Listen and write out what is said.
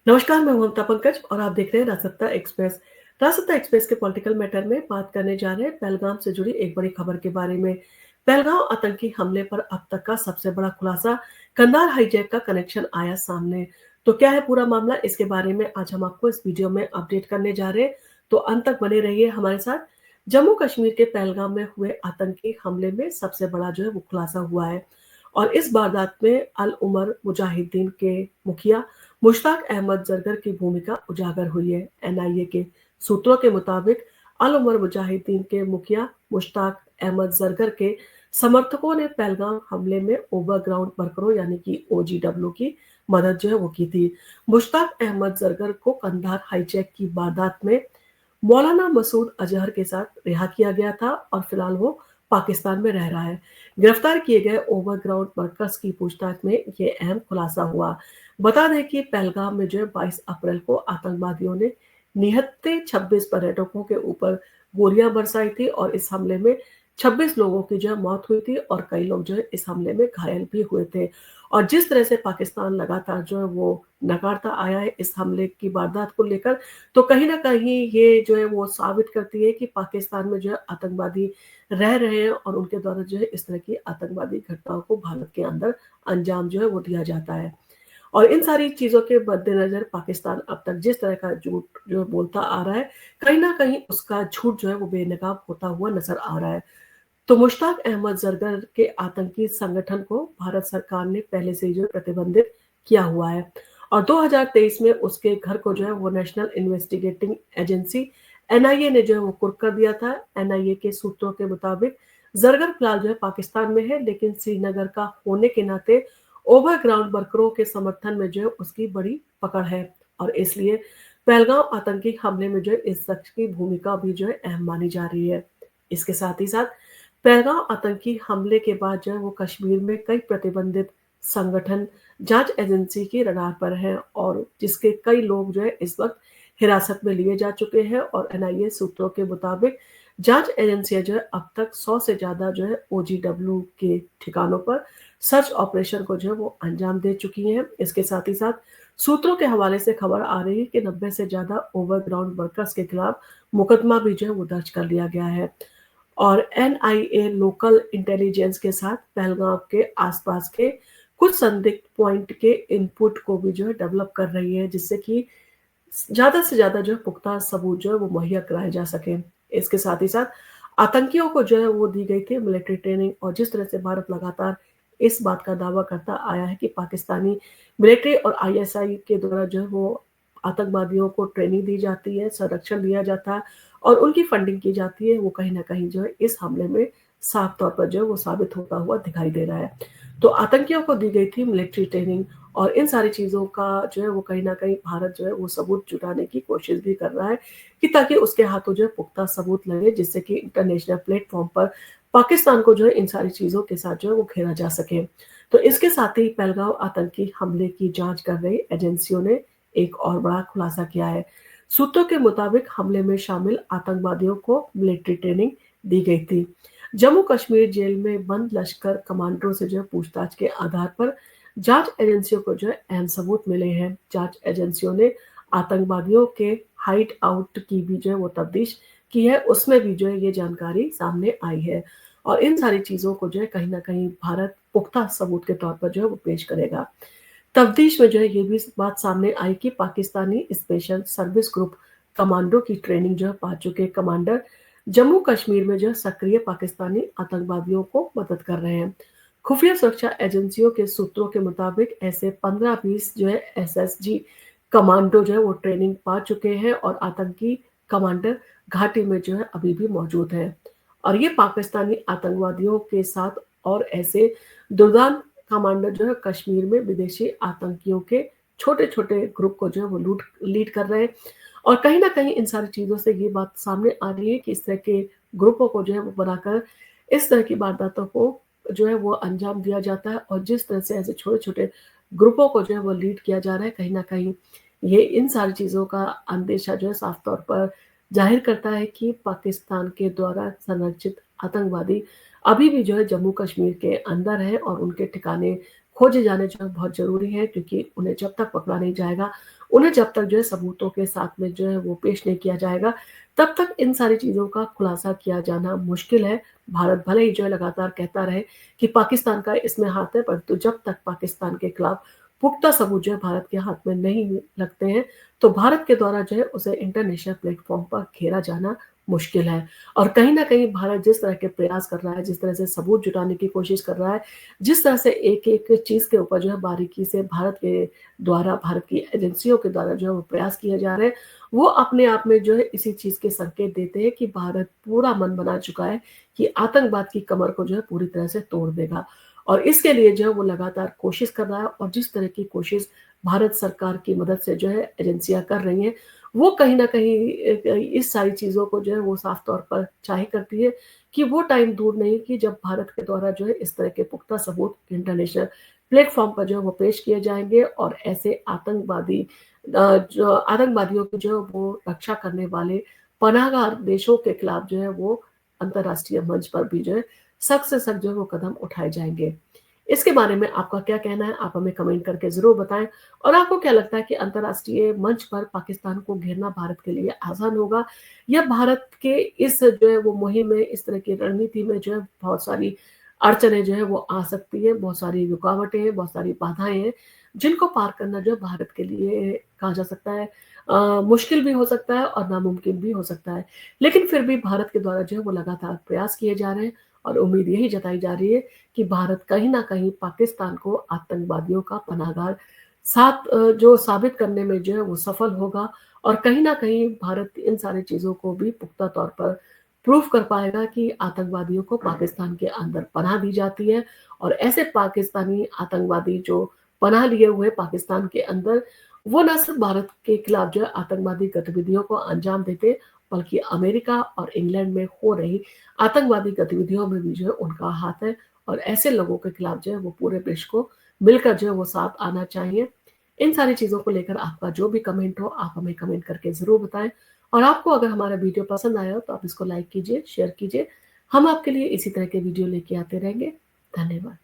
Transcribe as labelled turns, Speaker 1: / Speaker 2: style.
Speaker 1: नमस्कार, मैं ममता पंकज और आप देख रहे हैं राजसत्ता एक्सप्रेस। राजसत्ता एक्सप्रेस के पॉलिटिकल मैटर में बात करने जा रहे हैं पहलगाम से जुड़ी एक बड़ी खबर के बारे में। पहलगाम आतंकी हमले पर अब तक का सबसे बड़ा खुलासा, कंधार हाईजैक का कनेक्शन आया सामने। तो क्या है पूरा मामला, इसके बारे में आज हम आपको इस वीडियो में अपडेट करने जा रहे हैं, तो अंत तक बने रहिए हमारे साथ। जम्मू कश्मीर के पहलगाम में हुए आतंकी हमले में सबसे बड़ा वो खुलासा हुआ है। और इस वारदात में अल उमर मुजाहिदीन के मुखिया मुश्ताक अहमद जरगर की भूमिका उजागर हुई है। एनआईए के सूत्रों के मुताबिक अल उमर मुजाहिदीन के मुखिया मुश्ताक अहमद जरगर के समर्थकों ने पहलगाम हमले में ओवरग्राउंड वर्करों यानी कि ओजीडब्ल्यू की मदद वो की थी। मुश्ताक अहमद जरगर को कंधार हाईजैक की वारदात में मौलाना मसूद अजहर के साथ रिहा किया गया था और फिलहाल वो पाकिस्तान में रह रहा है। गिरफ्तार किए गए ओवरग्राउंड वर्कर्स की पूछताछ में ये अहम खुलासा हुआ। बता दें कि पहलगाम में 22 अप्रैल को आतंकवादियों ने निहत्थे 26 पर्यटकों के ऊपर गोलियां बरसाई थी और इस हमले में 26 लोगों की मौत हुई थी और कई लोग इस हमले में घायल भी हुए थे। और जिस तरह से पाकिस्तान लगातार वो नकारता आया है इस हमले की वारदात को लेकर, तो कहीं ना कहीं ये वो साबित करती है कि पाकिस्तान में आतंकवादी रह रहे हैं और उनके द्वारा इस तरह की आतंकवादी घटनाओं को भारत के अंदर अंजाम वो दिया जाता है। और इन सारी चीजों के मद्देनजर पाकिस्तान अब तक जिस तरह का झूठ बोलता आ रहा है, कहीं ना कहीं उसका झूठ वो बेनकाब होता हुआ नजर आ रहा है। तो मुश्ताक अहमद जरगर के आतंकी संगठन को भारत सरकार ने पहले से ही प्रतिबंधित किया हुआ है और 2023 में उसके घर को वो नेशनल इन्वेस्टिगेटिंग एजेंसी एनआईए ने वो कुर्क कर दिया था। एनआईए के सूत्रों के मुताबिक जरगर फिलहाल पाकिस्तान में है, लेकिन श्रीनगर का होने के नाते ओवरग्राउंड वर्करों के समर्थन में उसकी बड़ी पकड़ है और इसलिए पहलगाम आतंकी हमले में इस शख्स की भूमिका भी अहम मानी जा रही है। इसके साथ ही साथ पहलगाम आतंकी हमले के बाद वो कश्मीर में कई प्रतिबंधित संगठन जांच एजेंसी की रडार पर हैं और जिसके कई लोग इस वक्त हिरासत में लिए जा चुके हैं और एनआईए सूत्रों के मुताबिक जांच एजेंसियां अब तक 100 से ज्यादा ओजीडब्ल्यू के ठिकानों पर सर्च ऑपरेशन को वो अंजाम दे चुकी हैं। इसके साथ ही साथ सूत्रों के हवाले से खबर आ रही है कि 90 से ज्यादा ओवरग्राउंड वर्कर्स के खिलाफ मुकदमा भी वो दर्ज कर लिया गया है। और एनआईए लोकल इंटेलिजेंस के साथ पहलगाम के आसपास के कुछ संदिग्ध पॉइंट के इनपुट को भी डेवलप कर रही है, जिससे कि ज्यादा से ज्यादा पुख्ता सबूत वो मुहैया कराए जा सके। इसके साथ ही साथ आतंकियों को वो दी गई थी मिलिट्री ट्रेनिंग और जिस तरह से भारत लगातार इस बात का दावा करता आया है कि पाकिस्तानी मिलिट्री और आईएसआई के द्वारा वो आतंकवादियों को ट्रेनिंग दी जाती है, संरक्षण दिया जाता है और उनकी फंडिंग की जाती है, वो कहीं ना कहीं इस हमले में साफ तौर पर वो साबित होता हुआ दिखाई दे रहा है। तो आतंकियों को दी गई थी मिलिट्री ट्रेनिंग और इन सारी चीजों का वो कहीं ना कहीं भारत वो सबूत जुटाने की कोशिश भी कर रहा है कि ताकि उसके हाथों पुख्ता सबूत लगे, जिससे कि इंटरनेशनल प्लेटफॉर्म पर पाकिस्तान को इन सारी चीजों के साथ वो घेरा जा सके। तो इसके साथ ही पहलगाम आतंकी हमले की जांच कर रही एजेंसियों ने एक और बड़ा खुलासा किया है। सूत्रों के मुताबिक हमले में शामिल आतंकवादियों को मिलिट्री ट्रेनिंग दी गई थी। जम्मू कश्मीर जेल में बंद लश्कर कमांडरों से पूछताछ के आधार पर जांच एजेंसियों को अहम सबूत मिले हैं। जांच एजेंसियों ने आतंकवादियों के हाइड आउट की भी वो तफ्तीश की है, उसमें भी ये जानकारी सामने आई है और इन सारी चीजों को कहीं ना कहीं भारत पुख्ता सबूत के तौर पर वो पेश करेगा। तफ्तीश में ये भी बात सामने आई कि Pakistani special service group commando की ट्रेनिंग पा चुके कमांडर जम्मू कश्मीर में सक्रिय पाकिस्तानी आतंकवादियों को मदद कर रहे हैं। खुफिया सुरक्षा एजेंसियों के सूत्रों के मुताबिक ऐसे 15-20 एसएसजी कमांडो वो ट्रेनिंग पा चुके हैं और आतंकी कमांडर घाटी में अभी भी मौजूद है और ये पाकिस्तानी आतंकवादियों के साथ और ऐसे दुर्दान कमांडर कश्मीर में विदेशी आतंकियों के छोटे छोटे ग्रुप को वो लूट लीड कर रहे हैं और कहीं ना कहीं इन सारी चीजों से ये बात सामने आ रही है कि इस तरह के ग्रुपों को वो बनाकर इस तरह की वारदातों को वो अंजाम दिया जाता है और जिस तरह से ऐसे छोटे छोटे ग्रुपों को वो लीड किया जा रहा है, कहीं ना कहीं ये इन सारी चीजों का अंदेशा साफ तौर पर जाहिर करता है कि पाकिस्तान के द्वारा संरक्षित आतंकवादी अभी भी जम्मू कश्मीर के अंदर है और उनके ठिकाने खोजे जाने जो है बहुत ज़रूरी है, क्योंकि उन्हें जब तक पकड़ा नहीं जाएगा, उन्हें जब तक जो है सबूतों के साथ में जो है वो पेश नहीं किया जाएगा, तब तक इन सारी चीज़ों का खुलासा किया जाना मुश्किल है। भारत भले ही जो है लगातार कहता रहे कि पाकिस्तान का इसमें हाथ है, परंतु जब तक पाकिस्तान के खिलाफ पुख्ता सबूत जो है भारत के हाथ में नहीं लगते हैं, तो भारत के द्वारा जो है उसे इंटरनेशनल प्लेटफ़ॉर्म पर घेरा जाना मुश्किल है। और कहीं न कहीं भारत जिस तरह के प्रयास कर रहा है, जिस तरह से सबूत जुटाने की कोशिश कर रहा है, जिस तरह से एक-एक चीज़ के ऊपर जो है बारीकी से भारत के द्वारा, भारत की एजेंसियों के द्वारा जो है वो प्रयास किए जा रहे हैं, वो अपने आप में जो है इसी चीज़ के संकेत देते हैं कि भारत पूरा मन बना चुका है कि आतंकवाद की कमर को जो है पूरी तरह से तोड़ देगा। और इसके लिए जो है वो लगातार कोशिश कर रहा है, और जिस तरह की कोशिश भारत सरकार की मदद से जो है एजेंसियाँ कर रही हैं, वो कहीं न कहीं इस सारी चीज़ों को जो है वो साफ तौर पर ज़ाहिर करती है कि वो टाइम दूर नहीं कि जब भारत के द्वारा जो है इस तरह के पुख्ता सबूत इंटरनेशनल प्लेटफ़ॉर्म पर जो है वो पेश किए जाएँगे, और ऐसे जो आतंकवादियों की जो है वो रक्षा करने वाले पनाहगार देशों के खिलाफ जो है वो अंतर्राष्ट्रीय मंच पर भी जो है सख्त से सख्त जो है वो कदम उठाए जाएँगे। इसके बारे में आपका क्या कहना है? आप हमें कमेंट करके ज़रूर बताएँ, और आपको क्या लगता है कि अंतर्राष्ट्रीय मंच पर पाकिस्तान को घेरना भारत के लिए आसान होगा, या भारत के इस जो है वो मुहिम में, इस तरह की रणनीति में जो है बहुत सारी अड़चनें जो है वो आ सकती हैं, बहुत सारी रुकावटें हैं, बहुत सारी बाधाएँ हैं, जिनको पार करना जो है भारत के लिए कहा जा सकता है मुश्किल भी हो सकता है और नामुमकिन भी हो सकता है। लेकिन फिर भी भारत के द्वारा जो है वो लगातार प्रयास किए जा रहे हैं, और उम्मीद यही जताई जा रही है कि भारत कहीं न कहीं पाकिस्तान को आतंकवादियों का पनाहगार जो साबित करने में जो है वो सफल होगा, और कहीं न कहीं भारत इन सारी चीज़ों को भी पुख्ता तौर पर प्रूव कर पाएगा कि आतंकवादियों को पाकिस्तान के अंदर पनाह दी जाती है, और ऐसे पाकिस्तानी आतंकवादी जो पनाह लिए हुए पाकिस्तान के अंदर, वो ना सिर्फ भारत के खिलाफ जो है आतंकवादी गतिविधियों को अंजाम देते, बल्कि अमेरिका और इंग्लैंड में हो रही आतंकवादी गतिविधियों में भी जो है उनका हाथ है, और ऐसे लोगों के खिलाफ जो है वो पूरे विश्व को मिलकर जो है वो साथ आना चाहिए। इन सारी चीज़ों को लेकर आपका जो भी कमेंट हो, आप हमें कमेंट करके ज़रूर बताएँ, और आपको अगर हमारा वीडियो पसंद आया हो तो आप इसको लाइक कीजिए, शेयर कीजिए। हम आपके लिए इसी तरह के वीडियो लेके आते रहेंगे। धन्यवाद।